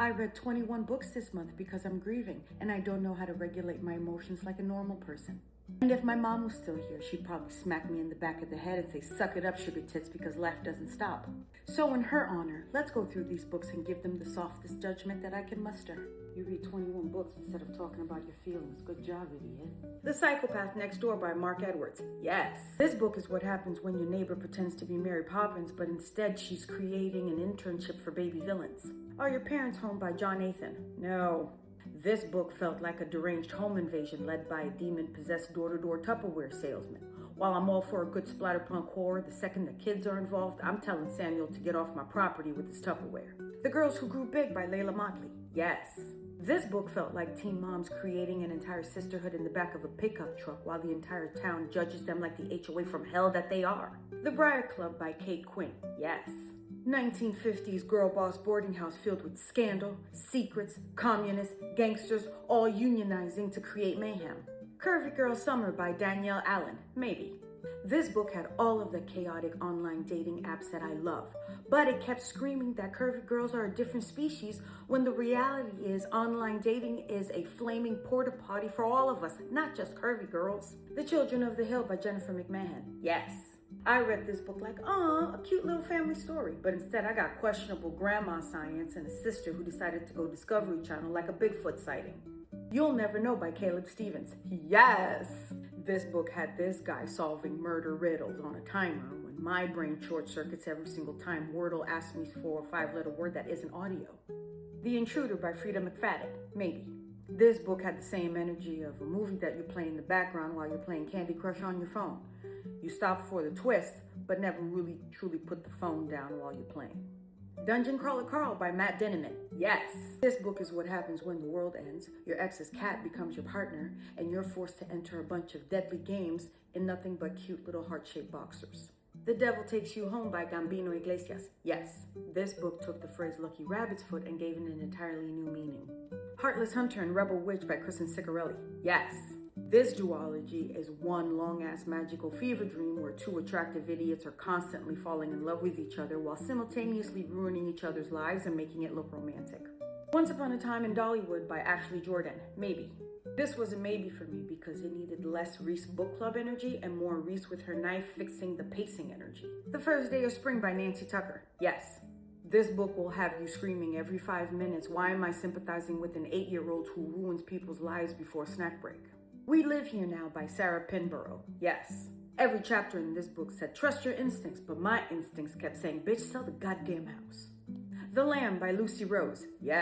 I read 21 books this month because I'm grieving and I don't know how to regulate my emotions like a normal person. And if my mom was still here, she'd probably smack me in the back of the head and say, "Suck it up, sugar tits," because life doesn't stop. So in her honor, let's go through these books and give them the softest judgment that I can muster. You read 21 books instead of talking about your feelings. Good job, idiot. The Psychopath Next Door by Mark Edwards. Yes. This book is what happens when your neighbor pretends to be Mary Poppins, but instead she's creating an internship for baby villains. Are Your Parents Home by John Nathan? No. This book felt like a deranged home invasion led by a demon-possessed door-to-door Tupperware salesman. While I'm all for a good splatterpunk horror, the second the kids are involved, I'm telling Samuel to get off my property with his Tupperware. The Girls Who Grew Big by Layla Motley. Yes. This book felt like teen moms creating an entire sisterhood in the back of a pickup truck while the entire town judges them like the HOA from hell that they are. The Briar Club by Kate Quinn. Yes. 1950s girl boss boarding house filled with scandal, secrets, communists, gangsters, all unionizing to create mayhem. Curvy Girl Summer by Danielle Allen. Maybe. This book had all of the chaotic online dating apps that I love, but it kept screaming that curvy girls are a different species when the reality is online dating is a flaming porta potty for all of us, not just curvy girls. The Children of the Hill by Jennifer McMahon. Yes. I read this book like, a cute little family story, but instead I got questionable grandma science and a sister who decided to go Discovery Channel like a Bigfoot sighting. You'll Never Know by Caleb Stevens. Yes! This book had this guy solving murder riddles on a timer when my brain short circuits every single time Wordle asks me for a 5-letter word that isn't audio. The Intruder by Frida McFadden. Maybe. This book had the same energy of a movie that you play in the background while you're playing Candy Crush on your phone. You stop for the twist, but never really truly put the phone down while you're playing. Dungeon Crawler Carl by Matt Dinniman. Yes! This book is what happens when the world ends, your ex's cat becomes your partner, and you're forced to enter a bunch of deadly games in nothing but cute little heart-shaped boxers. The Devil Takes You Home by Gambino Iglesias. Yes, this book took the phrase Lucky Rabbit's Foot and gave it an entirely new meaning. Heartless Hunter and Rebel Witch by Kristen Ciccarelli. Yes! This duology is one long-ass magical fever dream where two attractive idiots are constantly falling in love with each other while simultaneously ruining each other's lives and making it look romantic. Once Upon a Time in Dollywood by Ashley Jordan. Maybe. This was a maybe for me because it needed less Reese book club energy and more Reese with her knife fixing the pacing energy. The First Day of Spring by Nancy Tucker. Yes. This book will have you screaming every 5 minutes, "Why am I sympathizing with an 8-year-old who ruins people's lives before snack break?" We Live Here Now by Sarah Pinborough. Yes. Every chapter in this book said, "Trust your instincts," but my instincts kept saying, "Bitch, sell the goddamn house." The Lamb by Lucy Rose. Yes.